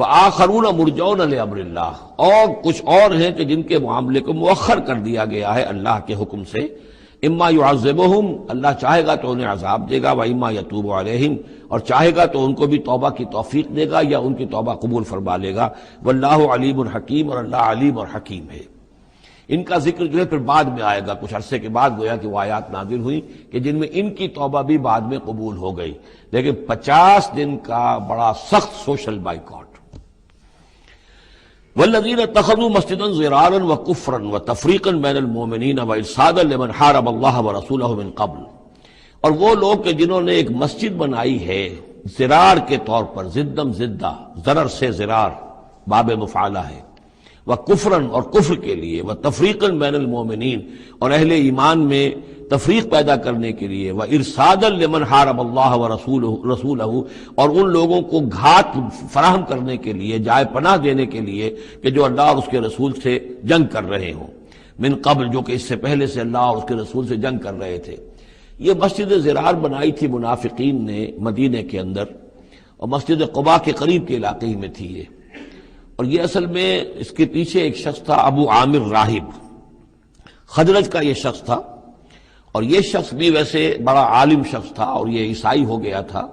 وآخرون مرجون Lamar اللہ، اور کچھ اور ہیں کہ جن کے معاملے کو مؤخر کر دیا گیا ہے اللہ کے حکم سے. اما یعذبہم، اللہ چاہے گا تو انہیں عذاب دے گا، واما یتوب علیہم، اور چاہے گا تو ان کو بھی توبہ کی توفیق دے گا یا ان کی توبہ قبول فرما لے گا. واللہ علیم حکیم، اور اللہ علیم اور حکیم ہے. ان کا ذکر جو ہے پھر بعد میں آئے گا، کچھ عرصے کے بعد گویا کہ وہ آیات نازل ہوئی کہ جن میں ان کی توبہ بھی بعد میں قبول ہو گئی. لیکن 50 دن کا بڑا سخت سوشل بائیکاٹ. والذین اتخذوا مسجدا ضرارا وکفرا وتفریقا بین المؤمنین وارصادا لمن حارب اللہ ورسولہ من قبل، اور وہ لوگ کہ جنہوں نے ایک مسجد بنائی ہے ضرار کے طور پر، زدم زدہ، ضرر سے ضرار باب مفعلہ ہے، وکفرا اور کفر کے لیے، وتفریقا بین المؤمنین اور اہل ایمان میں تفریق پیدا کرنے کے لیے، وارصادا لمن حارب اللہ ورسولہ اور ان لوگوں کو گھات فراہم کرنے کے لیے، جائے پناہ دینے کے لیے کہ جو اللہ اور اس کے رسول سے جنگ کر رہے ہوں، من قبل، جو کہ اس سے پہلے سے اللہ اور اس کے رسول سے جنگ کر رہے تھے. یہ مسجد ضرار بنائی تھی منافقین نے مدینے کے اندر، اور مسجد قباء کے قریب کے علاقے ہی میں تھی یہ. اور یہ اصل میں اس کے پیچھے ایک شخص تھا ابو عامر راہب، خزرج کا یہ شخص تھا. اور یہ شخص بھی ویسے بڑا عالم شخص تھا، اور یہ عیسائی ہو گیا تھا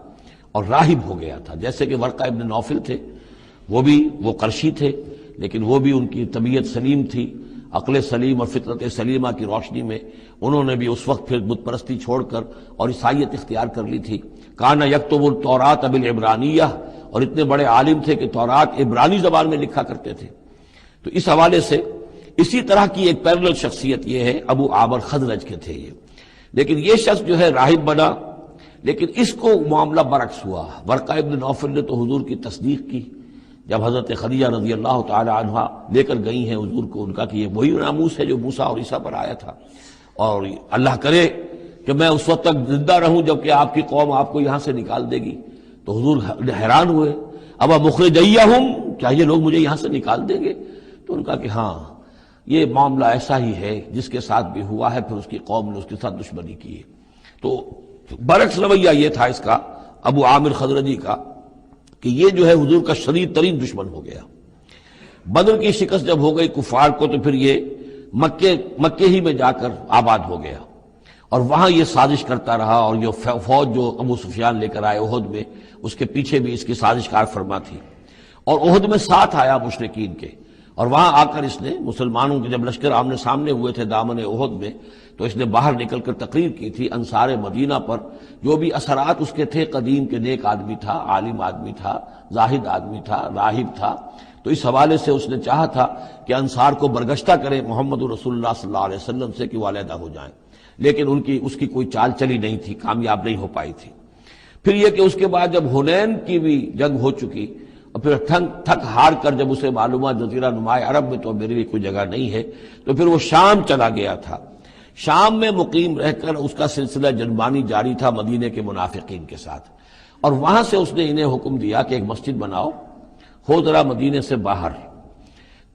اور راہب ہو گیا تھا. جیسے کہ ورقہ ابن نوفل تھے، وہ قرشی تھے، لیکن وہ بھی ان کی طبیعت سلیم تھی، عقل سلیم اور فطرت سلیمہ کی روشنی میں انہوں نے بھی اس وقت پھر بت پرستی چھوڑ کر اور عیسائیت اختیار کر لی تھی. کان یکتب التوراۃ بالعبرانیہ، اور اتنے بڑے عالم تھے کہ تورات عبرانی زبان میں لکھا کرتے تھے. تو اس حوالے سے اسی طرح کی ایک پیرلل شخصیت یہ ہے، ابو عامر خزرج کے تھے یہ. لیکن یہ شخص جو ہے راہب بنا، لیکن اس کو معاملہ برعکس ہوا. ورقہ ابن نوفل نے تو حضور کی تصدیق کی جب حضرت خدیجہ رضی اللہ تعالی عنہا لے کر گئی ہیں حضور کو، ان کا کہ یہ وہی ناموس ہے جو موسیٰ اور عیسیٰ پر آیا تھا، اور اللہ کرے کہ میں اس وقت تک زندہ رہوں جب کہ آپ کی قوم آپ کو یہاں سے نکال دے گی. تو حضور حیران ہوئے، اب مخرجیہم، کیا یہ لوگ مجھے یہاں سے نکال دیں گے؟ تو ان کا کہ ہاں یہ معاملہ ایسا ہی ہے، جس کے ساتھ بھی ہوا ہے پھر اس کی قوم نے اس کے ساتھ دشمنی کی ہے. تو برعکس رویہ یہ تھا اس کا، ابو عامر خزرجی کا، کہ یہ جو ہے حضور کا شدید ترین دشمن ہو گیا. بدر کی شکست جب ہو گئی کفار کو، تو پھر یہ مکے ہی میں جا کر آباد ہو گیا، اور وہاں یہ سازش کرتا رہا. اور یہ فوج جو ابو سفیان لے کر آئے احد میں، اس کے پیچھے بھی اس کی سازش کار فرما تھی. اور احد میں ساتھ آیا مشرکین کے، اور وہاں آ کر اس نے مسلمانوں کے جب لشکر آمنے سامنے ہوئے تھے دامن احد میں، تو اس نے باہر نکل کر تقریر کی تھی انصار مدینہ پر، جو بھی اثرات اس کے تھے قدیم کے. نیک آدمی تھا، عالم آدمی تھا، زاہد آدمی تھا، راہب تھا. تو اس حوالے سے اس نے چاہا تھا کہ انصار کو برگشتہ کریں محمد رسول اللہ صلی اللہ علیہ وسلم سے کہ وہ علیحدہ ہو جائیں، لیکن اس کی کوئی چال چلی نہیں تھی، کامیاب نہیں ہو پائی تھی. پھر یہ کہ اس کے بعد جب حنین کی بھی جنگ ہو چکی، اور پھر تھک ہار کر جب اسے معلومات جزیرہ نماء عرب میں تو میرے لیے کوئی جگہ نہیں ہے، تو پھر وہ شام چلا گیا تھا. شام میں مقیم رہ کر اس کا سلسلہ جنبانی جاری تھا مدینے کے منافقین کے ساتھ. اور وہاں سے اس نے انہیں حکم دیا کہ ایک مسجد بناؤ، ہو ذرا مدینے سے باہر،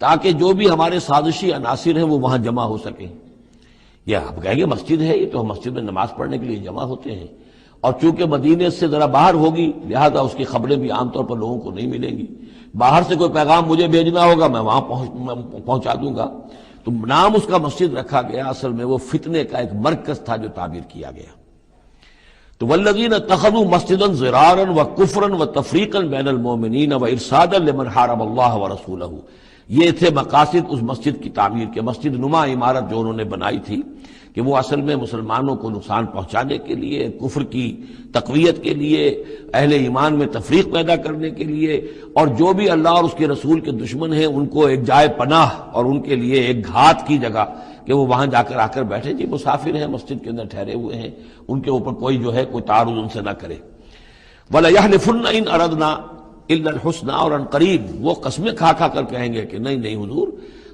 تاکہ جو بھی ہمارے سازشی عناصر ہیں وہ وہاں جمع ہو سکیں. یہ آپ کہیں گے مسجد ہے، یہ تو ہم مسجد میں نماز پڑھنے کے لیے جمع ہوتے ہیں. اور چونکہ مدینے سے ذرا باہر ہوگی، لہذا اس کی خبریں بھی عام طور پر لوگوں کو نہیں ملیں گی. باہر سے کوئی پیغام مجھے بھیجنا ہوگا، میں وہاں پہنچا دوں گا. تو نام اس کا مسجد رکھا گیا، اصل میں وہ فتنے کا ایک مرکز تھا جو تعبیر کیا گیا. تو والذین اتخذوا مسجدا ضرارا وکفرا وتفریقا بین المؤمنین وارصادا لمن حارب اللہ ورسولہ، یہ تھے مقاصد اس مسجد کی تعمیر کے. مسجد نما عمارت جو انہوں نے بنائی تھی کہ وہ اصل میں مسلمانوں کو نقصان پہنچانے کے لیے، کفر کی تقویت کے لیے، اہل ایمان میں تفریق پیدا کرنے کے لیے، اور جو بھی اللہ اور اس کے رسول کے دشمن ہیں ان کو ایک جائے پناہ اور ان کے لیے ایک گھات کی جگہ کہ وہ وہاں جا کر آ کر بیٹھے. جی مسافر ہیں، مسجد کے اندر ٹھہرے ہوئے ہیں، ان کے اوپر کوئی جو ہے کوئی تعارض ان سے نہ کرے. وَلَيَحْلِفُنَّ إِنْ أَرَدْنَا إِلَّا الْحُسْنَى، اور ان قریب وہ قسمیں کھا کر کہیں گے کہ نہیں حضور،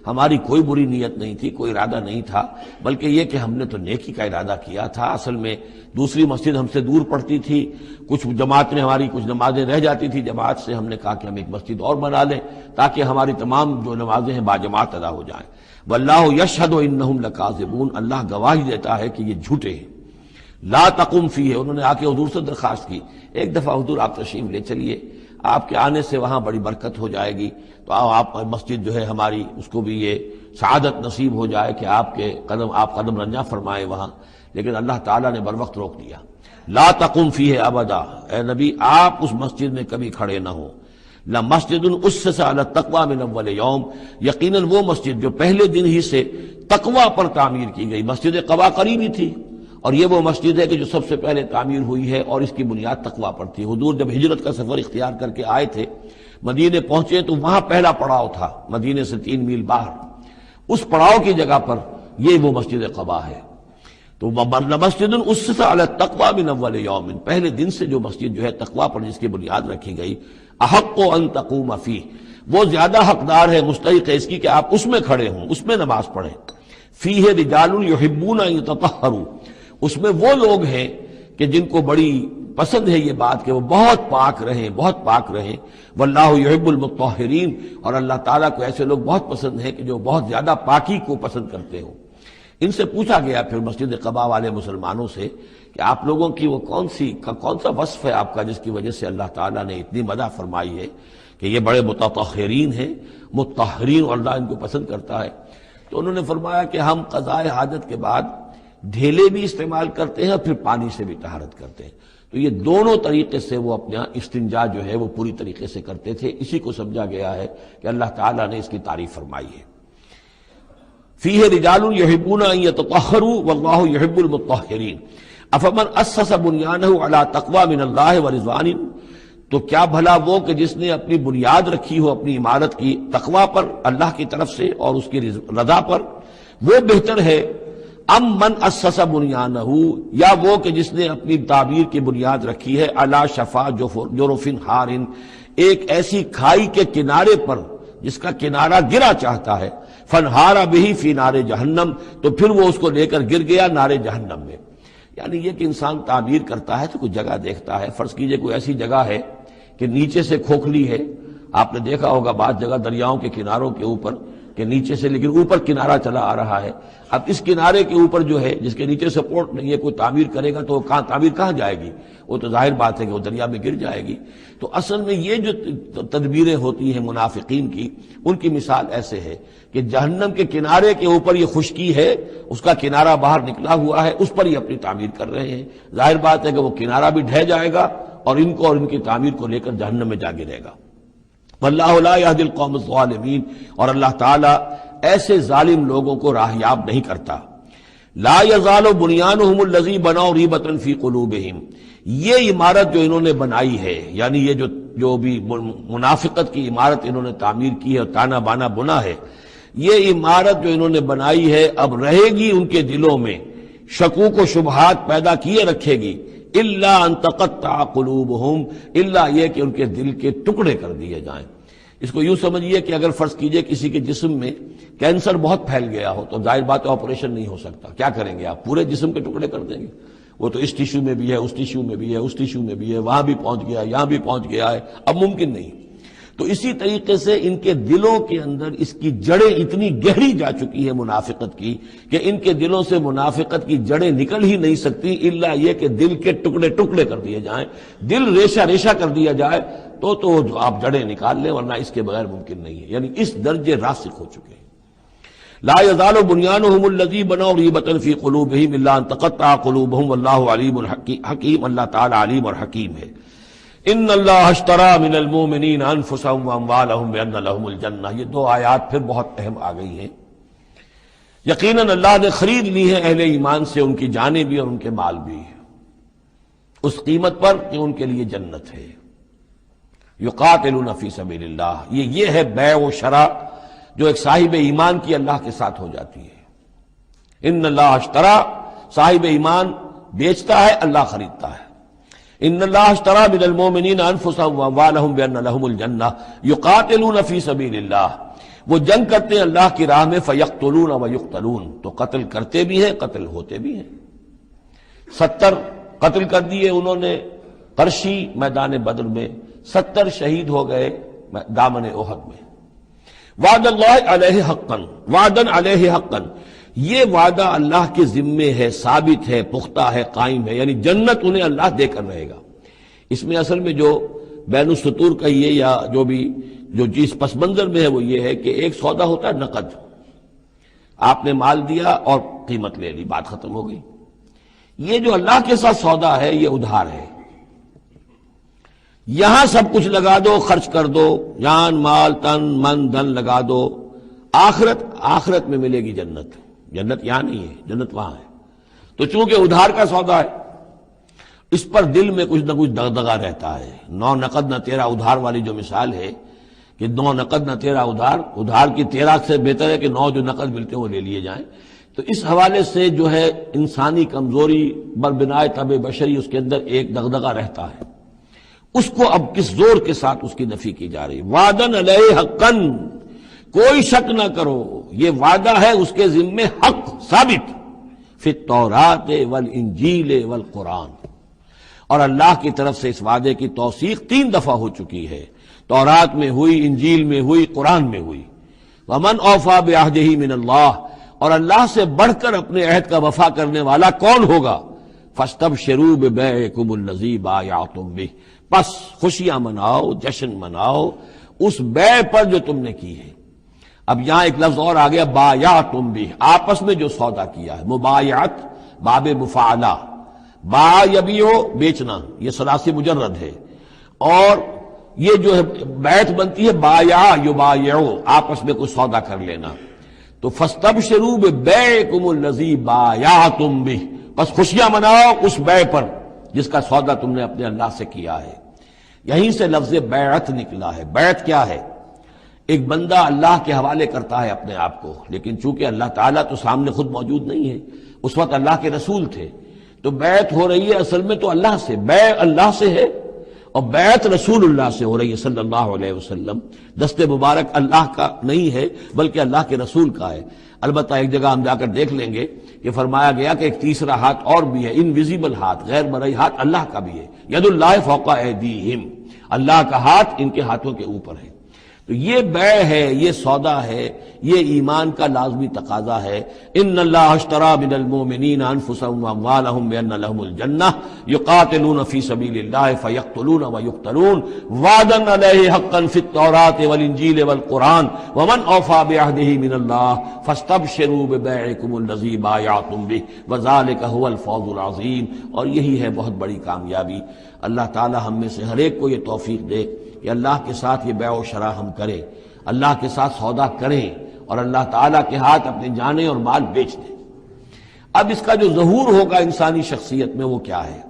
ہماری کوئی بری نیت نہیں تھی، کوئی ارادہ نہیں تھا، بلکہ یہ کہ ہم نے تو نیکی کا ارادہ کیا تھا. اصل میں دوسری مسجد ہم سے دور پڑتی تھی، کچھ جماعت میں ہماری کچھ نمازیں رہ جاتی تھی جماعت سے، ہم نے کہا کہ ہم ایک مسجد اور بنا لیں تاکہ ہماری تمام جو نمازیں ہیں باجماعت ادا ہو جائیں. واللہ یشہد انہم لکاذبون، اللہ گواہی دیتا ہے کہ یہ جھوٹے ہیں. لا تقم فیہ، انہوں نے آ کے حضور سے درخواست کی، ایک دفعہ حضور آپ تشریف لے چلیے، آپ کے آنے سے وہاں بڑی برکت ہو جائے گی، تو آپ مسجد جو ہے ہماری اس کو بھی یہ سعادت نصیب ہو جائے کہ آپ قدم رنجاں فرمائے وہاں۔ لیکن اللہ تعالیٰ نے بروقت روک دیا۔ لا تقم فیہ ابدا، اے نبی آپ اس مسجد میں کبھی کھڑے نہ ہو۔ لمسجد اسس علی التقوی من اول یوم، یقیناً وہ مسجد جو پہلے دن ہی سے تقوی پر تعمیر کی گئی، مسجد قباء قریب ہی تھی، اور یہ وہ مسجد ہے کہ جو سب سے پہلے تعمیر ہوئی ہے، اور اس کی بنیاد تقوی پر تھی۔ حضور جب ہجرت کا سفر اختیار کر کے آئے تھے، مدینے پہنچے تو وہاں پہلا پڑاؤ تھا، مدینے سے 3 میل باہر، اس پڑاؤ کی جگہ پر یہ وہ مسجد قباء ہے۔ تو مسجد اسس علی التقوی من اول یوم، پہلے دن سے جو مسجد جو ہے تقوی پر جس کی بنیاد رکھی گئی، احق ان تقوم فیہ، وہ زیادہ حقدار ہے، مستحق ہے اس کی کہ آپ اس میں کھڑے ہوں، اس میں نماز پڑھیں۔ فیہ رجال یحبون ان یتطہروا، اس میں وہ لوگ ہیں کہ جن کو بڑی پسند ہے یہ بات کہ وہ بہت پاک رہیں، بہت پاک رہیں۔ واللہ یحب المطہرین، اور اللہ تعالیٰ کو ایسے لوگ بہت پسند ہیں کہ جو بہت زیادہ پاکی کو پسند کرتے ہوں۔ ان سے پوچھا گیا پھر مسجد قباء والے مسلمانوں سے کہ آپ لوگوں کی وہ کون سا وصف ہے آپ کا جس کی وجہ سے اللہ تعالیٰ نے اتنی مدح فرمائی ہے کہ یہ بڑے متطہرین ہیں، مطہرین، اور اللہ ان کو پسند کرتا ہے؟ تو انہوں نے فرمایا کہ ہم قضاء حاجت کے بعد ڈھیلے بھی استعمال کرتے ہیں اور پھر پانی سے بھی طہارت کرتے ہیں۔ تو یہ دونوں طریقے سے وہ اپنا استنجا جو ہے وہ پوری طریقے سے کرتے تھے، اسی کو سمجھا گیا ہے کہ اللہ تعالیٰ نے اس کی تعریف فرمائی ہے۔ فیہ رجال یحبون ان یتطہروا واللہ یحب المطہرین افمن اسس بنیانہ علی تقوی من اللہ ورضوان، تو کیا بھلا وہ کہ جس نے اپنی بنیاد رکھی ہو اپنی عمارت کی تقوی پر اللہ کی طرف سے اور اس کی رضا پر، وہ بہتر ہے ام من اسس بنیانہ، یا وہ کہ جس نے اپنی تعبیر کی بنیاد رکھی ہے علی شفا جرف ہار، ایک ایسی کھائی کے کنارے پر جس کا کنارہ گرا چاہتا ہے، فنہارا بہی فی نار جہنم، تو پھر وہ اس کو لے کر گر گیا نار جہنم میں۔ یعنی یہ کہ انسان تعبیر کرتا ہے تو کوئی جگہ دیکھتا ہے، فرض کیجئے کوئی ایسی جگہ ہے کہ نیچے سے کھوکھلی ہے، آپ نے دیکھا ہوگا بعض جگہ دریاؤں کے کناروں کے اوپر کہ نیچے سے لیکن اوپر کنارہ چلا آ رہا ہے، اب اس کنارے کے اوپر جو ہے جس کے نیچے سپورٹ نہیں ہے، کوئی تعمیر کرے گا تو تعمیر کہاں جائے گی؟ وہ تو ظاہر بات ہے کہ وہ دریا میں گر جائے گی۔ تو اصل میں یہ جو تدبیریں ہوتی ہیں منافقین کی، ان کی مثال ایسے ہے کہ جہنم کے کنارے کے اوپر یہ خشکی ہے، اس کا کنارہ باہر نکلا ہوا ہے، اس پر یہ اپنی تعمیر کر رہے ہیں، ظاہر بات ہے کہ وہ کنارہ بھی ڈھہ جائے گا اور ان کو اور ان کی تعمیر کو لے کر جہنم میں جا گرے گا۔ واللہ لا یہدی القوم الظالمین، اور اللہ تعالیٰ ایسے ظالم لوگوں کو راہیاب نہیں کرتا۔ لا یزال بنیانہم الذی بنوا ریبۃ فی قلوبہم، یہ عمارت جو انہوں نے بنائی ہے، یعنی یہ جو بھی منافقت کی عمارت انہوں نے تعمیر کی ہے اور تانا بانا بنا ہے، یہ عمارت جو انہوں نے بنائی ہے اب رہے گی ان کے دلوں میں، شکوک و شبہات پیدا کیے رکھے گی، الا ان تقطع قلوبہم، الا یہ کہ ان کے دل کے ٹکڑے کر دیے جائیں۔ اس کو یوں سمجھیے کہ اگر فرض کیجئے کسی کے جسم میں کینسر بہت پھیل گیا ہو تو ظاہر بات ہے آپریشن نہیں ہو سکتا، کیا کریں گے آپ؟ پورے جسم کے ٹکڑے کر دیں گے؟ وہ تو اس ٹیشو میں بھی ہے، اس ٹیشو میں بھی ہے، اس ٹیشو میں بھی ہے، وہاں بھی پہنچ گیا، یہاں بھی پہنچ گیا ہے، اب ممکن نہیں۔ تو اسی طریقے سے ان کے دلوں کے اندر اس کی جڑیں اتنی گہری جا چکی ہیں منافقت کی کہ ان کے دلوں سے منافقت کی جڑیں نکل ہی نہیں سکتی، الا یہ کہ دل کے ٹکڑے ٹکڑے کر دیے جائیں، دل ریشہ ریشہ کر دیا جائے تو آپ جڑیں نکال لیں، ورنہ اس کے بغیر ممکن نہیں ہے۔ یعنی اس درجے راسخ ہو چکے ہیں۔ لا یزال بنیانہم الذی بنوا ریبۃ فی قلوبہم الا ان تقطع قلوبہم واللہ علیم حکیم، اللہ تعالی علیم اور حکیم ہے۔ ان اللہ اشتری من المؤمنین انفسہم واموالہم بان لہم الجنہ، یہ دو آیات پھر بہت اہم آ گئی ہیں۔ یقیناً اللہ نے خرید لی ہے اہل ایمان سے ان کی جانیں بھی اور ان کے مال بھی، اس قیمت پر کہ ان کے لیے جنت ہے۔ یقاتلون فی سبیل اللہ، یہ ہے بیع و شرع جو ایک صاحب ایمان کی اللہ کے ساتھ ہو جاتی ہے۔ ان اللہ اشتری، صاحب ایمان بیچتا ہے، اللہ خریدتا ہے۔ ان اللہ اشتری من المؤمنین انفسہم واموالہم بان لہم الجنہ یقاتلون فی سبیل اللہ، وہ جنگ کرتے ہیں اللہ کی راہ میں، فیقتلون ویقتلون، تو قتل کرتے بھی ہیں، قتل ہوتے بھی ہیں۔ 70 قتل کر دیے انہوں نے قرشی میدان بدر میں، 70 شہید ہو گئے دامن احد میں۔ وعد اللہ علیہ حقا، وعدن علیہ حقا، یہ وعدہ اللہ کے ذمے ہے، ثابت ہے، پختہ ہے، قائم ہے، یعنی جنت انہیں اللہ دے کر رہے گا۔ اس میں اصل میں جو بین السطور کہیے یا جو چیز پس منظر میں ہے وہ یہ ہے کہ ایک سودا ہوتا ہے نقد، آپ نے مال دیا اور قیمت لے لی، بات ختم ہو گئی۔ یہ جو اللہ کے ساتھ سودا ہے یہ ادھار ہے، یہاں سب کچھ لگا دو، خرچ کر دو، جان مال تن من دھن لگا دو، آخرت میں ملے گی جنت۔ جنت یہاں نہیں ہے، جنت وہاں ہے۔ تو چونکہ ادھار کا سودا ہے اس پر دل میں کچھ نہ کچھ دغدغہ رہتا ہے۔ نو نقد نہ تیرا ادھار والی جو مثال ہے کہ نو نقد نہ تیرا ادھار کی 13 سے بہتر ہے کہ 9 جو نقد ملتے ہیں وہ لے لیے جائیں۔ تو اس حوالے سے جو ہے انسانی کمزوری بربنائے طبع بشری اس کے اندر ایک دغدغہ رہتا ہے، اس کو اب کس زور کے ساتھ اس کی نفی کی جا رہی۔ وعدن علیہ حقا، کوئی شک نہ کرو یہ وعدہ ہے اس کے ذمے حق ثابت، فی التوراۃ والانجیل والقرآن، اور اللہ کی طرف سے اس وعدے کی توثیق 3 دفعہ ہو چکی ہے، تورات میں ہوئی، انجیل میں ہوئی، قرآن میں ہوئی۔ ومن اوفی بعہدہ من اللہ، اور اللہ سے بڑھ کر اپنے عہد کا وفا کرنے والا کون ہوگا؟ فاستبشروا ببیعکم الذی بایعتم بہ، پس خوشیاں مناؤ، جشن مناؤ اس بیع پر جو تم نے کی ہے۔ اب یہاں ایک لفظ اور آ گیا، بایعتم بہ، آپس میں جو سودا کیا ہے۔ مبایعت باب مفاعلہ، با یبیع بیچنا، یہ ثلاثی مجرد ہے، اور یہ جو ہے بیعت بنتی ہے بایع یبایع، آپس میں کوئی سودا کر لینا۔ تو فاستبشروا ببیعکم الذی بایعتم بہ، بس خوشیاں مناؤ اس بیع پر جس کا سودا تم نے اپنے اللہ سے کیا ہے۔ یہیں سے لفظ بیعت نکلا ہے۔ بیعت کیا ہے؟ ایک بندہ اللہ کے حوالے کرتا ہے اپنے آپ کو، لیکن چونکہ اللہ تعالیٰ تو سامنے خود موجود نہیں ہے، اس وقت اللہ کے رسول تھے، تو بیعت ہو رہی ہے اصل میں تو اللہ سے، بیع اللہ سے ہے اور بیعت رسول اللہ سے ہو رہی ہے صلی اللہ علیہ وسلم۔ دست مبارک اللہ کا نہیں ہے بلکہ اللہ کے رسول کا ہے۔ البتہ ایک جگہ ہم جا کر دیکھ لیں گے کہ فرمایا گیا کہ ایک تیسرا ہاتھ اور بھی ہے، انویزیبل ہاتھ، غیر مرئی ہاتھ اللہ کا بھی ہے، ید اللہ فوق ایدیہم، اللہ کا ہاتھ ان کے ہاتھوں کے اوپر ہے۔ تو یہ بیع ہے، یہ سودا ہے، یہ ایمان کا لازمی تقاضا ہے۔ ان اللہ اشتری من المؤمنین انفسهم واموالهم بان لهم الجنہ یقاتلون فی سبیل اللہ فیقتلون ویقتلون وعدا علیہ حقا فی التوراۃ والانجیل والقرآن ومن اوفی بعہدہ من اللہ فاستبشروا ببیعکم الذی بایعتم بہ وذلک هو الفوز العظیم۔ اور یہی ہے بہت بڑی کامیابی۔ اللہ تعالی ہم میں سے ہر ایک کو یہ توفیق دے کہ اللہ کے ساتھ یہ بیع و شراء ہم کریں، اللہ کے ساتھ سودا کریں اور اللہ تعالیٰ کے ہاتھ اپنے جانیں اور مال بیچ دیں۔ اب اس کا جو ظہور ہوگا انسانی شخصیت میں وہ کیا ہے؟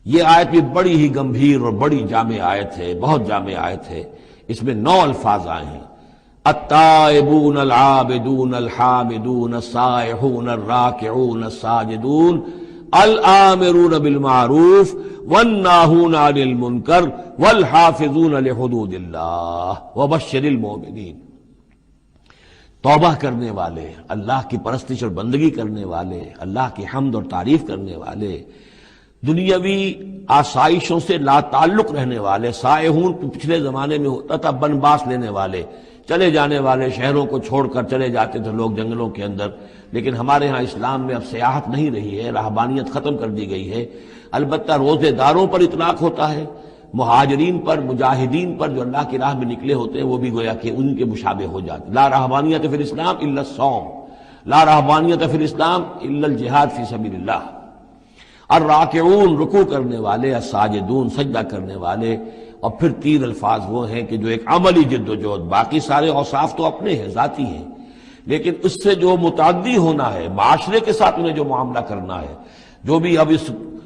یہ آیت بھی بڑی ہی گمبھیر اور بڑی جامع آیت ہے، بہت جامع آیت ہے۔ اس میں 9 الفاظ آئے ہیں، التائبون العابدون الحامدون السائحون الراکعون الساجدون الآمرون بالمعروف والناہون عن المنکر والحافظون لحدود اللہ وبشر المؤمنین۔ توبہ کرنے والے، اللہ کی پرستش اور بندگی کرنے والے، اللہ کی حمد اور تعریف کرنے والے، دنیاوی آسائشوں سے لا تعلق رہنے والے، سائحون پچھلے زمانے میں ہوتا تھا بنباس لینے والے، چلے جانے والے، شہروں کو چھوڑ کر چلے جاتے تھے لوگ جنگلوں کے اندر، لیکن ہمارے ہاں اسلام میں اب سیاحت نہیں رہی ہے، رہبانیت ختم کر دی گئی ہے۔ البتہ روزے داروں پر اطلاق ہوتا ہے، مہاجرین پر، مجاہدین پر جو اللہ کی راہ میں نکلے ہوتے ہیں وہ بھی گویا کہ ان کے مشابہ ہو جاتے۔ لا رہبانیت فی الاسلام الا الصوم، لا رہبانیت فی الاسلام الا الجہاد فی سبیل اللہ۔ الراکعون رکوع کرنے والے، الساجدون سجدہ کرنے والے، اور پھر 3 الفاظ وہ ہیں کہ جو ایک عملی جد و جہد، باقی سارے اوصاف تو اپنے ہیں، ذاتی ہیں، لیکن اس سے جو متعدی ہونا ہے، معاشرے کے ساتھ انہیں جو معاملہ کرنا ہے، جو بھی اب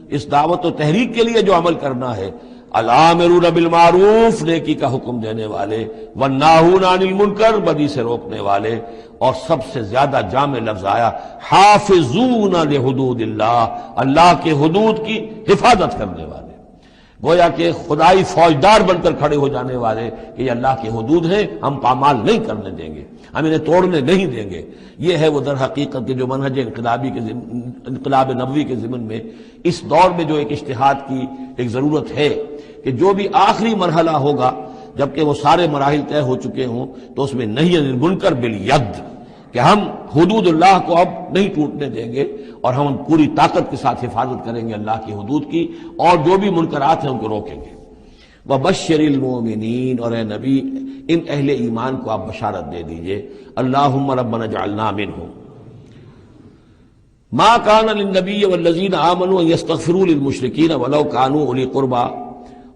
اس دعوت و تحریک کے لیے جو عمل کرنا ہے، الآمرون بالمعروف نیکی کا حکم دینے والے، والناہون عن المنکر بدی سے روکنے والے، اور سب سے زیادہ جامع لفظ آیا حافظون لحدود اللہ، اللہ کے حدود کی حفاظت کرنے والے، گویا کہ خدائی فوجدار بن کر کھڑے ہو جانے والے کہ یہ اللہ کے حدود ہیں، ہم پامال نہیں کرنے دیں گے، ہم انہیں توڑنے نہیں دیں گے۔ یہ ہے وہ در حقیقت کے جو منہج انقلاب نبوی کے ضمن میں اس دور میں جو ایک اجتہاد کی ایک ضرورت ہے کہ جو بھی آخری مرحلہ ہوگا جبکہ وہ سارے مراحل طے ہو چکے ہوں تو اس میں نہی عن المنکر بالید، کہ ہم حدود اللہ کو اب نہیں ٹوٹنے دیں گے اور ہم پوری طاقت کے ساتھ حفاظت کریں گے اللہ کی حدود کی، اور جو بھی منکرات ہیں ان کو روکیں گے۔ وبشر المؤمنین، اور اے نبی ان اہل ایمان کو آپ بشارت دے دیجئے، اللہم ربنا اجعلنا منہم۔ ما کان للنبی والذین آمنوا ان یستغفروا للمشرکین ولو کانوا اولی قربی،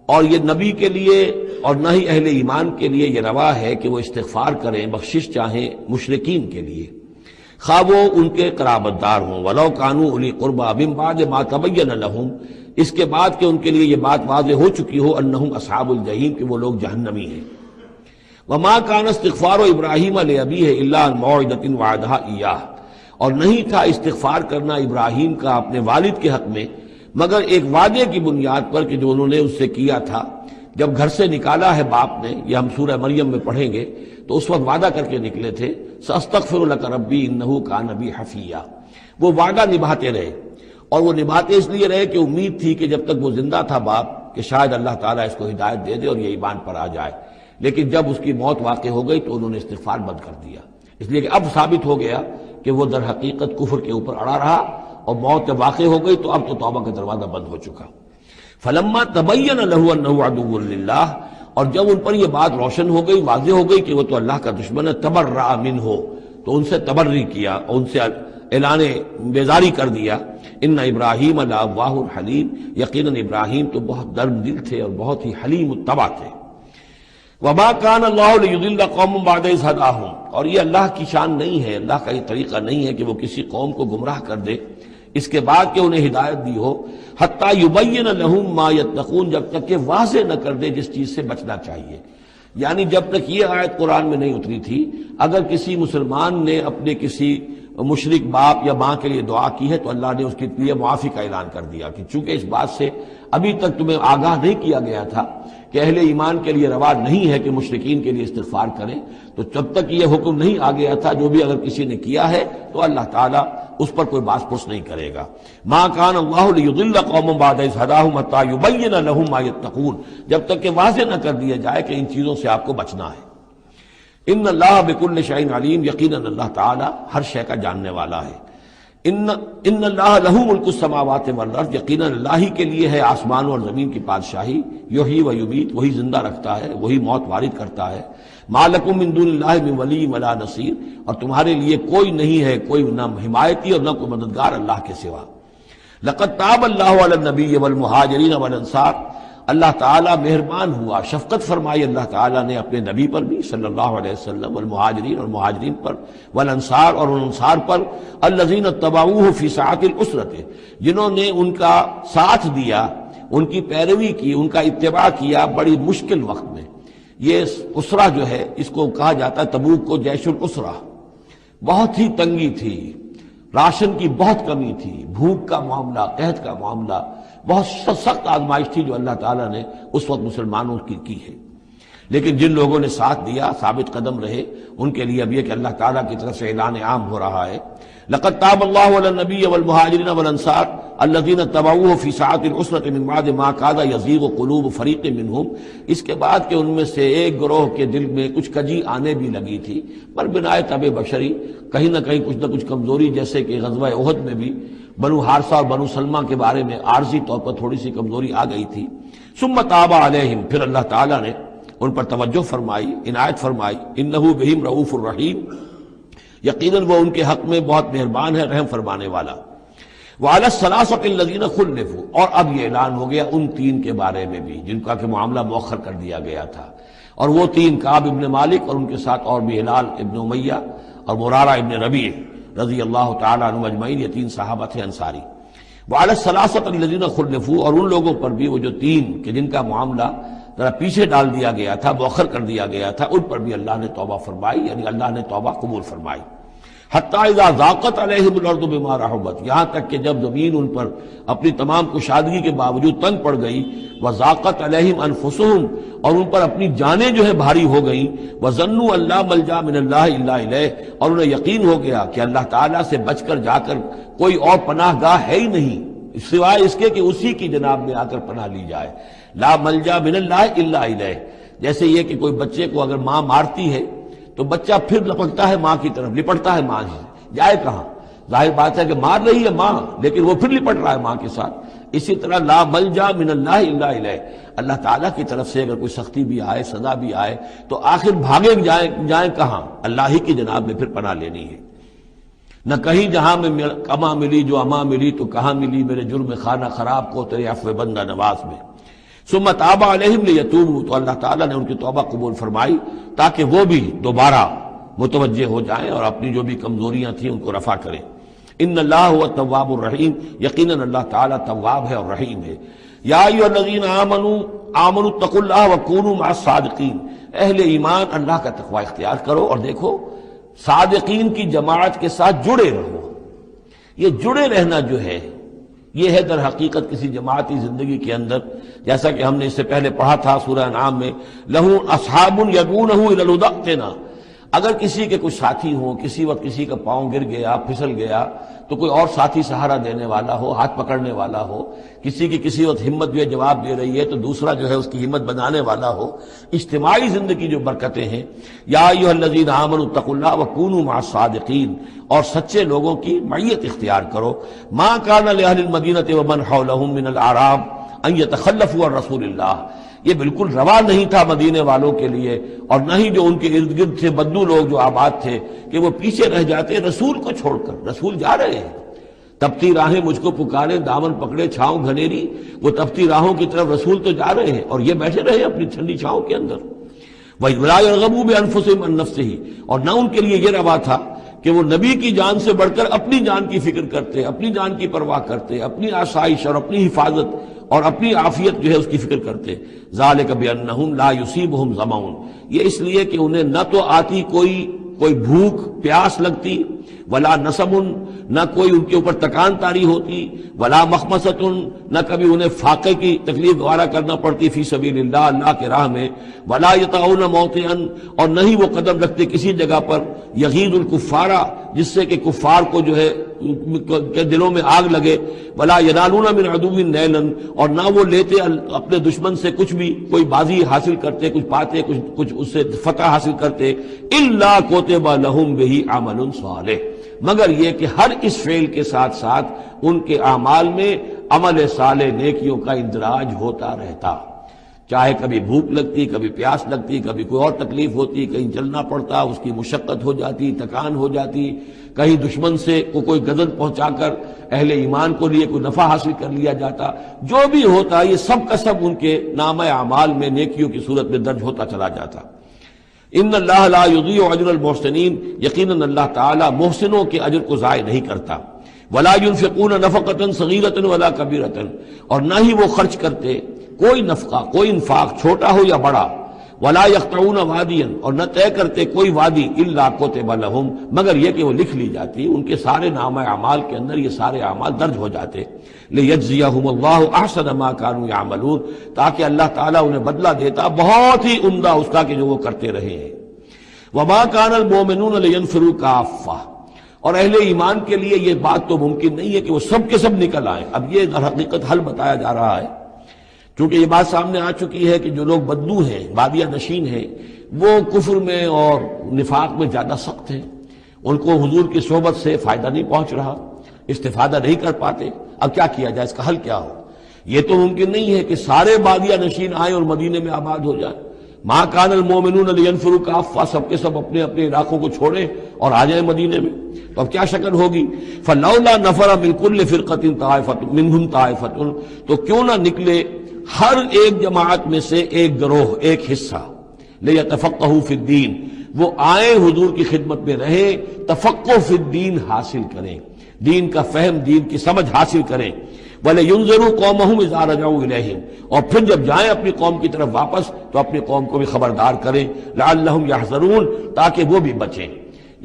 اور یہ نبی کے لیے اور نہ ہی اہل ایمان کے لیے یہ روا ہے کہ وہ استغفار کریں، بخشش چاہیں مشرکین کے لیے، خواہ وہ ان کے قرابت دار ہوں، ولو کانوا اولی قربی من بعد ما تبین لہم، اس کے بعد کہ ان کے لیے یہ بات واضح ہو چکی ہو، انہم اصحاب الجحیم، کہ وہ لوگ جہنمی ہیں۔ وما کان استغفار ابراہیم لابیہ الا عن موعدۃ وعدہا ایاہ، اور نہیں تھا استغفار کرنا ابراہیم کا اپنے والد کے حق میں مگر ایک وعدے کی بنیاد پر کہ جو انہوں نے اس سے کیا تھا جب گھر سے نکالا ہے باپ نے، یہ ہم سورہ مریم میں پڑھیں گے، تو اس وقت وعدہ کر کے نکلے تھے، سأستغفر لک ربی انہ کان بی حفیہ، وہ وعدہ نبھاتے رہے، اور وہ نبھاتے اس لیے رہے کہ امید تھی کہ جب تک وہ زندہ تھا باپ کہ شاید اللہ تعالیٰ اس کو ہدایت دے دے اور یہ ایمان پر آ جائے، لیکن جب اس کی موت واقع ہو گئی تو انہوں نے استغفار بند کر دیا، اس لیے کہ اب ثابت ہو گیا کہ وہ در حقیقت کفر کے اوپر اڑا رہا، اور موت جب واقع ہو گئی تو اب تو توبہ کا دروازہ بند ہو چکا۔ فلما تبین لہ انہ عدو للہ، اور جب ان پر یہ بات روشن ہو گئی، واضح ہو گئی کہ وہ تو اللہ کا دشمن ہے، تبرأ منہ، تو ان سے تبری کیا اور ان سے اعلان بیزاری کر دیا۔ ان ابراہیم لأواہ حلیم، یقیناً ابراہیم تو بہت نرم دل تھے اور بہت ہی حلیم الطبع تھے۔ وما کان اللہ لیضل قوما بعد اذ ھداھم، اور یہ اللہ کی شان نہیں ہے، اللہ کا یہ طریقہ نہیں ہے کہ وہ کسی قوم کو گمراہ کر دے اس کے بعد کہ انہیں ہدایت دی ہو، حتی یبین لہم ما یتقون، جب تک کہ واضح نہ کر دے جس چیز سے بچنا چاہیے۔ یعنی جب تک یہ آیت قرآن میں نہیں اتری تھی، اگر کسی مسلمان نے اپنے کسی مشرک باپ یا ماں کے لیے دعا کی ہے تو اللہ نے اس کے لیے معافی کا اعلان کر دیا کہ چونکہ اس بات سے ابھی تک تمہیں آگاہ نہیں کیا گیا تھا کہ اہل ایمان کے لیے روا نہیں ہے کہ مشرکین کے لیے استغفار کریں، تو جب تک یہ حکم نہیں آ گیا تھا جو بھی اگر کسی نے کیا ہے تو اللہ تعالیٰ اس پر کوئی باس پرس نہیں کرے گا۔ ما کان اللہ لیضل قوما بعد اذ ھداھم حتی یبین لہم ما یتقون، جب تک کہ واضح نہ کر دیا جائے کہ ان چیزوں سے آپ کو بچنا ہے۔ ان اللہ بکل شیء علیم، یقیناً اللہ تعالیٰ ہر شے کا جاننے والا ہے۔ ان اللہ لہ ملک السماوات والارض، یقیناً اللہ ہی کے لیے ہے آسمانوں اور زمین کی بادشاہی، یحیی و یمیت، وہی زندہ رکھتا ہے، وہی موت وارد کرتا ہے۔ ما لکم من دون اللہ من ولی ولا نصیر، اور تمہارے لیے کوئی نہیں ہے، کوئی نہ حمایتی اور نہ کوئی مددگار اللہ کے سوا۔ لقد تاب اللہ علی النبی والمہاجرین والانصار، اللہ تعالیٰ مہربان ہوا، شفقت فرمائی اللہ تعالیٰ نے اپنے نبی پر بھی صلی اللہ علیہ وسلم، والمہاجرین اور مہاجرین پر، والانصار اور ان انصار پر، الذین اتبعوہ فی ساعۃ العسرۃ، جنہوں نے ان کا ساتھ دیا، ان کی پیروی کی، ان کا اتباع کیا بڑی مشکل وقت میں۔ یہ اسرہ جو ہے اس کو کہا جاتا ہے تبوک کو جیش الاسرہ، بہت ہی تنگی تھی، راشن کی بہت کمی تھی، بھوک کا معاملہ، قحط کا معاملہ، بہت سخت آزمائش تھی جو اللہ تعالیٰ نے اس وقت مسلمانوں کی ہے، لیکن جن لوگوں نے ساتھ دیا، ثابت قدم رہے، ان کے لیے اب یہ کہ اللہ تعالیٰ کی طرف سے اعلان عام ہو رہا ہے۔ لقد تاب اللہ علی النبی والمہاجرین والانصار الذین اتبعوہ فی ساعۃ العسرۃ من بعد ما کاد یزیغ قلوب فریق منہم، اس کے بعد کہ ان میں سے ایک گروہ کے دل میں کچھ کجی آنے بھی لگی تھی، پر بنائے طبع بشری، کہیں نہ کچھ کمزوری، جیسے کہ غزوہ احد میں بھی بنو حارثہ اور بنو سلمہ کے بارے میں عارضی طور پر تھوڑی سی کمزوری آ گئی تھی۔ ثم تاب علیہم، پھر اللہ تعالیٰ نے ان پر توجہ فرمائی، عنایت فرمائی، انہ بہم رؤوف الرحیم، یقیناً وہ ان کے حق میں بہت مہربان ہے، رحم فرمانے والا۔ وعلی الثلاثۃ الذین خلفوا، اور اب یہ اعلان ہو گیا ان تین کے بارے میں بھی جن کا کہ معاملہ مؤخر کر دیا گیا تھا، اور وہ تین کعب ابن مالک اور ان کے ساتھ اور بھی ہلال ابن امیہ اور مرارہ ابن ربیع رضی اللہ تعالیٰ عنہ اجمعین، یہ تین صحابہ تھے انصاری۔ وعلی الثلاثۃ الذین خلفوا، اور ان لوگوں پر بھی وہ جو تین کہ جن کا معاملہ ذرا پیچھے ڈال دیا گیا تھا، مؤخر کر دیا گیا تھا، ان پر بھی اللہ نے توبہ فرمائی، یعنی اللہ نے توبہ قبول فرمائی۔ حتی اذا ضاقت علیہم الارض بما رحبت، یہاں تک کہ جب زمین ان پر اپنی تمام کشادگی کے باوجود تنگ پڑ گئی، وضاقت علیہم انفسہم، اور ان پر اپنی جانیں جو ہے بھاری ہو گئیں، وظنوا ان لا ملجا من اللہ الا الیہ، اور انہیں یقین ہو گیا کہ اللہ تعالیٰ سے بچ کر جا کر کوئی اور پناہ گاہ ہے ہی نہیں سوائے اس کے کہ اسی کی جناب میں آ کر پناہ لی جائے۔ لا ملجا من اللہ الا الیہ، جیسے یہ کہ کوئی بچے کو اگر ماں مارتی ہے تو بچہ پھر لپکتا ہے ماں کی طرف، لپٹتا ہے ماں سے، جائے کہاں؟ ظاہر بات ہے کہ مار رہی ہے ماں، لیکن وہ پھر لپٹ رہا ہے ماں کے ساتھ۔ اسی طرح لا ملجا من اللہ الا الیہ، اللہ تعالیٰ کی طرف سے اگر کوئی سختی بھی آئے، سزا بھی آئے، تو آخر بھاگے جائیں کہاں؟ اللہ ہی کی جناب میں پھر پناہ لینی ہے۔ نہ کہیں جہاں میں کما ملی جو اما ملی تو کہاں ملی میرے جرم خانہ خراب کو تیرے عفو بندہ نواز میں۔ ثم تاب علیہم لیتوبوا، تو اللہ تعالیٰ نے ان کی توبہ قبول فرمائی تاکہ وہ بھی دوبارہ متوجہ ہو جائیں اور اپنی جو بھی کمزوریاں تھیں ان کو رفع کریں۔ ان اللہ هو التواب الرحیم، یقیناً اللہ تعالیٰ تواب ہے اور رحیم ہے۔ یا ایھا الذین آمنوا اتقوا اللہ وکونوا مع الصادقین، اہل ایمان اللہ کا تقوی اختیار کرو اور دیکھو صادقین کی جماعت کے ساتھ جڑے رہو۔ یہ جڑے رہنا جو ہے یہ ہے در حقیقت کسی جماعتی زندگی کے اندر، جیسا کہ ہم نے اس سے پہلے پڑھا تھا سورہ انعام میں، لَهُ أَصْحَابٌ يَدْعُونَهُ إِلَى الْهُدَى ائْتِنَا، اگر کسی کے کوئی ساتھی ہوں، کسی وقت کسی کا پاؤں گر گیا، پھسل گیا، تو کوئی اور ساتھی سہارا دینے والا ہو، ہاتھ پکڑنے والا ہو، کسی کی کسی وقت ہمت جو ہے جواب دے رہی ہے تو دوسرا جو ہے اس کی ہمت بنانے والا ہو، اجتماعی زندگی جو برکتیں ہیں۔ یا ایھا الذین آمنوا اتقوا اللہ وکونوا مع الصادقین، اور سچے لوگوں کی معیت اختیار کرو۔ ما کان لأہل المدینۃ ومن حولہم من الاعراب ان یتخلفوا عن رسول اللہ، یہ بالکل روا نہیں تھا مدینے والوں کے لیے اور نہ ہی جو ان کے ارد گرد تھے بدو لوگ جو آباد تھے کہ وہ پیچھے رہ جاتے رسول کو چھوڑ کر۔ رسول جا رہے ہیں، تپتی راہیں مجھ کو پکارے، دامن پکڑے چھاؤں گھنیری، وہ تپتی راہوں کی طرف رسول تو جا رہے ہیں اور یہ بیٹھے رہے اپنی ٹھنڈی چھاؤں کے اندر۔ وَلَا يَرْغَبُوا بِأَنفُسِهِمْ عَن نَفْسِهِ، اور نہ ان کے لیے یہ روا تھا کہ وہ نبی کی جان سے بڑھ کر اپنی جان کی فکر کرتے، اپنی جان کی پرواہ کرتے، اپنی آسائش اور اپنی حفاظت اور اپنی عافیت جو ہے اس کی فکر کرتے۔ ذَلِكَ بِأَنَّهُمْ لَا يُصِيبُهُمْ ظَمَأٌ، یہ اس لیے کہ انہیں نہ تو آتی کوئی بھوک پیاس لگتی، ولا نصب، نہ کوئی ان کے اوپر تکان طاری ہوتی، ولا مخمصۃ، نہ کبھی انہیں فاقے کی تکلیف گوارا کرنا پڑتی فی سبیل اللہ، اللہ کے راہ میں، ولا یطعون موطئا، اور نہ ہی وہ قدم رکھتے کسی جگہ پر یغیظ الکفار، جس سے کہ کفار کو جو ہے کے دلوں میں آگ لگے، ولا ینالون من عدو نیلا، اور نہ وہ لیتے اپنے دشمن سے کچھ بھی، کوئی بازی حاصل کرتے، کچھ پاتے، کچھ اس سے فتح حاصل کرتے، الا کتب لهم به عمل صالح، مگر یہ کہ ہر اس فعل کے ساتھ ساتھ ان کے اعمال میں عمل صالح نیکیوں کا اندراج ہوتا رہتا، چاہے کبھی بھوک لگتی، کبھی پیاس لگتی، کبھی کوئی اور تکلیف ہوتی، کہیں چلنا پڑتا، اس کی مشقت ہو جاتی، تکان ہو جاتی، کہیں دشمن سے کوئی غزل پہنچا کر اہل ایمان کو لیے کوئی نفع حاصل کر لیا جاتا، جو بھی ہوتا یہ سب کا سب ان کے نامہ اعمال میں نیکیوں کی صورت میں درج ہوتا چلا جاتا۔ ان اللہ لا یضیع اجر المحسنین، یقیناً اللہ تعالی محسنوں کے اجر کو ضائع نہیں کرتا۔ ولا ينفقون نفقة صغیرة ولا کبیرة، اور نہ ہی وہ خرچ کرتے کوئی نفقہ، کوئی انفاق چھوٹا ہو یا بڑا، ولا يقطعون وادیا، اور نہ طے کرتے کوئی وادی، الا کتب لهم، مگر یہ کہ وہ لکھ لی جاتی ان کے سارے نامہ اعمال کے اندر، یہ سارے اعمال درج ہو جاتے۔ لیجزیہم اللہ احسن ما كانوا يعملون، تاکہ اللہ تعالیٰ انہیں بدلہ دیتا بہت ہی عمدہ اس کا کہ جو وہ کرتے رہے ہیں۔ وما كان المؤمنون لينفروا كافة، اور اہل ایمان کے لیے یہ بات تو ممکن نہیں ہے کہ وہ سب کے سب نکل آئیں۔ اب یہ در حقیقت حل بتایا جا رہا ہے، چونکہ یہ بات سامنے آ چکی ہے کہ جو لوگ بدو ہیں، بادیہ نشین ہیں، وہ کفر میں اور نفاق میں زیادہ سخت ہیں، ان کو حضور کی صحبت سے فائدہ نہیں پہنچ رہا، استفادہ نہیں کر پاتے۔ اب کیا کیا جائے، اس کا حل کیا ہو؟ یہ تو ممکن نہیں ہے کہ سارے بادیہ نشین آئیں اور مدینے میں آباد ہو جائیں۔ ما کان المؤمنون لینفروا کافہ، سب کے سب اپنے اپنے علاقوں کو چھوڑیں اور آ جائیں مدینے میں، تو اب کیا شکل ہوگی؟ فلولا نفر من کل فرقۃ طائفۃ منہم طائفۃ، تو کیوں نہ نکلے ہر ایک جماعت میں سے ایک گروہ، ایک حصہ، لیتفقہوا فی الدین، وہ آئیں حضور کی خدمت میں رہیں، تفقہ فی الدین حاصل کریں، دین کا فہم، دین کی سمجھ حاصل کریں۔ وَلَيُنذِرُوا قَوْمَهُمْ إِذَا رَجَعُوا إِلَيْهِمْ، اور پھر جب جائیں اپنی قوم کی طرف واپس تو اپنی قوم کو بھی خبردار کریں، لَعَلَّهُمْ يَحْذَرُونَ، تاکہ وہ بھی بچیں۔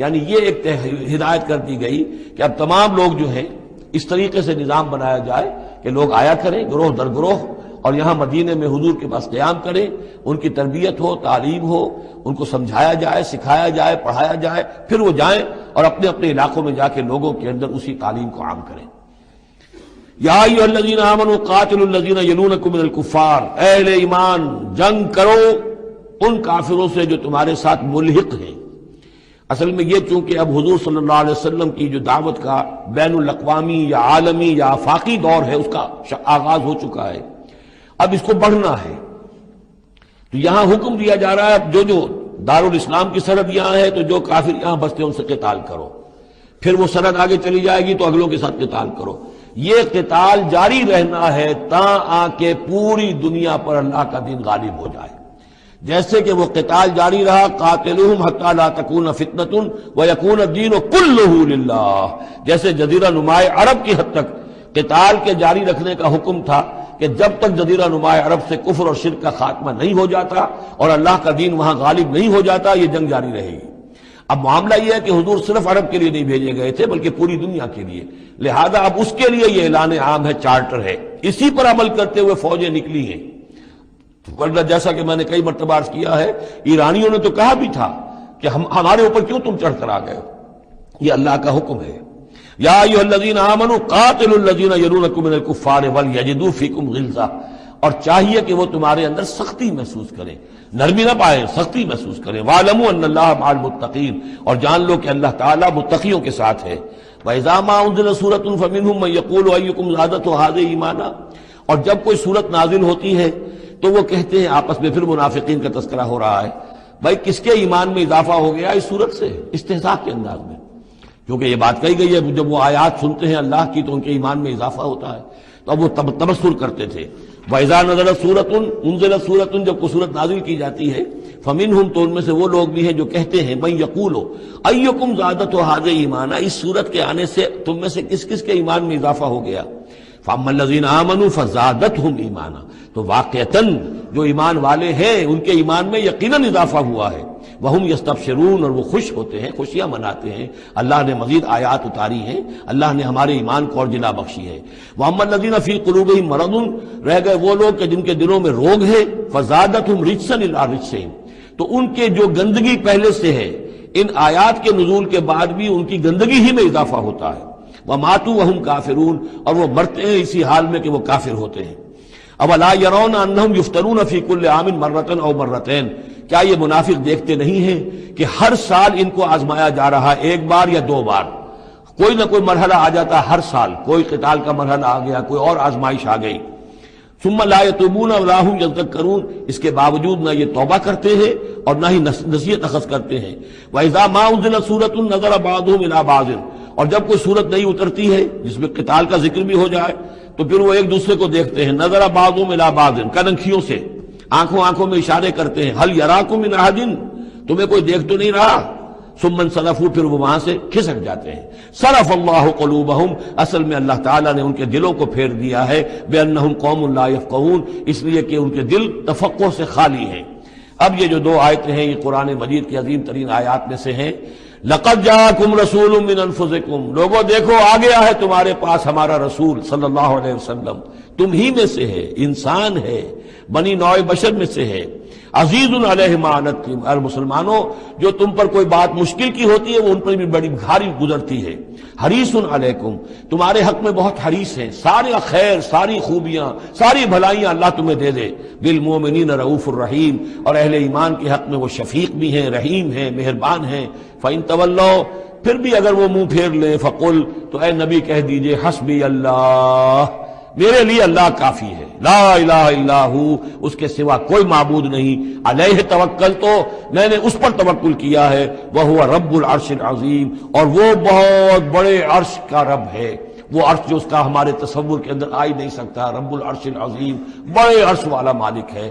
یعنی یہ ایک ہدایت کر دی گئی کہ اب تمام لوگ جو ہیں اس طریقے سے نظام بنایا جائے کہ لوگ آیا کریں گروہ در گروہ، اور یہاں مدینے میں حضور کے پاس قیام کریں، ان کی تربیت ہو، تعلیم ہو، ان کو سمجھایا جائے، سکھایا جائے، پڑھایا جائے، پھر وہ جائیں اور اپنے اپنے علاقوں میں جا کے لوگوں کے اندر اسی تعلیم کو عام کریں۔ یا ایھا الذین آمنوا قاتلوا الذین یلونکم من الکفار، اہل ایمان جنگ کرو ان کافروں سے جو تمہارے ساتھ ملحق ہیں، اصل میں یہ چونکہ اب حضور صلی اللہ علیہ وسلم کی جو دعوت کا بین الاقوامی یا عالمی یا آفاقی دور ہے اس کا آغاز ہو چکا ہے، اب اس کو بڑھنا ہے، تو یہاں حکم دیا جا رہا ہے اب جو دارالاسلام کی سرحد یہاں ہے تو جو کافر یہاں بستے ہیں ان سے قتال کرو، پھر وہ سرحد آگے چلی جائے گی تو اگلوں کے ساتھ قتال کرو۔ یہ قتال جاری رہنا ہے تاں آ کے پوری دنیا پر اللہ کا دین غالب ہو جائے۔ جیسے کہ وہ قتال جاری رہا قاتلوہم حتی لا تکون فتنۃ ویکون الدین کلہ للہ، جیسے جزیرہ نما عرب کی حد تک قتال کے جاری رکھنے کا حکم تھا کہ جب تک جزیرہ نما عرب سے کفر اور شرک کا خاتمہ نہیں ہو جاتا اور اللہ کا دین وہاں غالب نہیں ہو جاتا یہ جنگ جاری رہے گی۔ اب معاملہ یہ ہے کہ حضور صرف عرب کے لیے نہیں بھیجے گئے تھے بلکہ پوری دنیا کے لیے، لہذا اب اس کے لیے یہ اعلان عام ہے، چارٹر ہے، اسی پر عمل کرتے ہوئے فوجیں نکلی ہیں۔ ورنہ جیسا کہ میں نے کئی مرتبہ عرض کیا ہے، ایرانیوں نے تو کہا بھی تھا کہ ہمارے اوپر کیوں تم چڑھ کر آ گئے ہو، یہ اللہ کا حکم ہے۔ یا ایھا الذین آمنوا قاتلوا الذین یلونکم من الکفار ولیجدوا فیکم غلظہ، اور چاہیے کہ وہ تمہارے اندر سختی محسوس کریں، نرمی نہ پائیں، سختی محسوس کریں۔ وَاعْلَمُوا أَنَّ اللَّهَ مَعَ الْمُتَّقِينَ، اور جان لو کہ اللہ تعالیٰ متقیوں کے ساتھ ہے۔ وَإِذَا مَا أُنزِلَتْ سُورَةٌ فَمِنْهُم مَّن يَقُولُ أَيُّكُمْ زَادَتْهُ هَٰذِهِ ایمانا، اور جب کوئی سورت نازل ہوتی ہے تو وہ کہتے ہیں آپس میں، پھر منافقین کا تذکرہ ہو رہا ہے، بھائی کس کے ایمان میں اضافہ ہو گیا اس سورت سے، استہزاء کے انداز میں، کیونکہ یہ بات کہی گئی ہے جب وہ آیات سنتے ہیں اللہ کی تو ان کے ایمان میں اضافہ ہوتا ہے، تو اب وہ تبصر کرتے تھے۔ وَإِذَا نَزَلَتْ سُورَةٌ أُنزِلَتْ سُورَةٌ، جب کوئی سورت نازل کی جاتی ہے، فَمِنْهُمْ، تو ان میں سے وہ لوگ بھی ہیں جو کہتے ہیں مَن يَقُولُ أَيُّكُمْ زَادَتْهُ هَٰذِهِ ایمانا، اس سورت کے آنے سے تم میں سے کس کس کے ایمان میں اضافہ ہو گیا۔ فَأَمَّا الَّذِينَ آمَنُوا فَزَادَتْهُمْ ایمانا، تو واقعتاً جو ایمان والے ہیں ان کے ایمان میں یقیناً اضافہ ہوا ہے۔ وَهُمْ يَسْتَبْشِرُونَ، اور وہ خوش ہوتے ہیں، خوشیاں مناتے ہیں، اللہ نے مزید آیات اتاری ہیں، اللہ نے ہمارے ایمان کو اور جلا بخشی ہے۔ وَأَمَّا الَّذِينَ فِي قُلُوبِهِم مَرَضٌ، رہ گئے وہ لوگ کہ جن کے دلوں میں روگ ہے، فَزَادَتْهُمْ رِجْسًا إِلَىٰ رِجْسِهِمْ، تو ان کے جو گندگی پہلے سے ہے ان آیات کے نزول کے بعد بھی ان کی گندگی ہی میں اضافہ ہوتا ہے۔ وَمَاتُوا وَهُمْ كَافِرُونَ، اور وہ مرتے ہیں اسی حال میں کہ وہ کافر ہوتے ہیں۔ أَوَلَا يَرَوْنَ أَنَّهُمْ يُفْتَنُونَ فِي كُلِّ عَامٍ مَرَّةً أَوْ مَرَّتَيْنِ، کیا یہ منافق دیکھتے نہیں ہیں کہ ہر سال ان کو آزمایا جا رہا ہے، ایک بار یا دو بار، کوئی نہ کوئی مرحلہ آ جاتا ہے ہر سال، کوئی قتال کا مرحلہ آ گیا، کوئی اور آزمائش آ گئی۔ ثم لا يتوبون ولا هم يذكرون، اس کے باوجود نہ یہ توبہ کرتے ہیں اور نہ ہی نصیحت اخذ کرتے ہیں۔ وَإِذَا مَا أُنزِلَتْ سُورَةٌ نَظَرَ بَعْضُهُمْ إِلَىٰ بَعْضٍ، اور جب کوئی صورت نہیں اترتی ہے جس میں قتال کا ذکر بھی ہو جائے تو پھر وہ ایک دوسرے کو دیکھتے ہیں، نَظَرَ بَعْضُهُمْ إِلَىٰ بَعْضٍ، کنکھیوں سے، آنکھوں میں اشارے کرتے ہیں، هَلْ يَرَاكُم مِّنْ أَحَدٍ، تمہیں کوئی دیکھ تو نہیں رہا۔ ثم انصرفوا، پھر وہ وہاں سے کھسک جاتے ہیں۔ صرف اللہ قلوبہم، اصل میں اللہ تعالیٰ نے ان کے دلوں کو پھیر دیا ہے، بأنہم قوم لا یفقہون، اس لیے کہ ان کے دل تفقہ سے خالی ہیں۔ اب یہ جو دو آیتیں ہیں یہ قرآن مجید کی عظیم ترین آیات میں سے ہیں۔ لقد جاءکم رسول من انفسکم، لوگوں دیکھو آ گیا ہے تمہارے پاس ہمارا رسول صلی اللہ علیہ وسلم، تم ہی میں سے ہے، انسان ہے، بنی نوع بشر میں سے ہے۔ عزیز علیہ ما عنتم، اور مسلمانوں جو تم پر کوئی بات مشکل کی ہوتی ہے وہ ان پر بھی بڑی بھاری گزرتی ہے۔ حریص علیکم، تمہارے حق میں بہت حریص ہیں، سارے خیر، ساری خوبیاں، ساری بھلائیاں اللہ تمہیں دے دے۔ بالمؤمنین رؤوف الرحیم، اور اہل ایمان کے حق میں وہ شفیق بھی ہیں، رحیم ہیں، مہربان ہیں۔ فإن تولوا، پھر بھی اگر وہ منہ پھیر لیں، فقل، تو اے نبی کہہ دیجئے، حسبی اللہ، میرے لیے اللہ کافی ہے، لا الہ الا ہو، اس کے سوا کوئی معبود نہیں، علیہ توکل، تو میں نے اس پر توکل کیا ہے، وہو رب العرش العظیم، اور وہ بہت بڑے عرش کا رب ہے، وہ عرش جو اس کا ہمارے تصور کے اندر آ ہی نہیں سکتا، رب العرش العظیم، بڑے عرش والا مالک ہے۔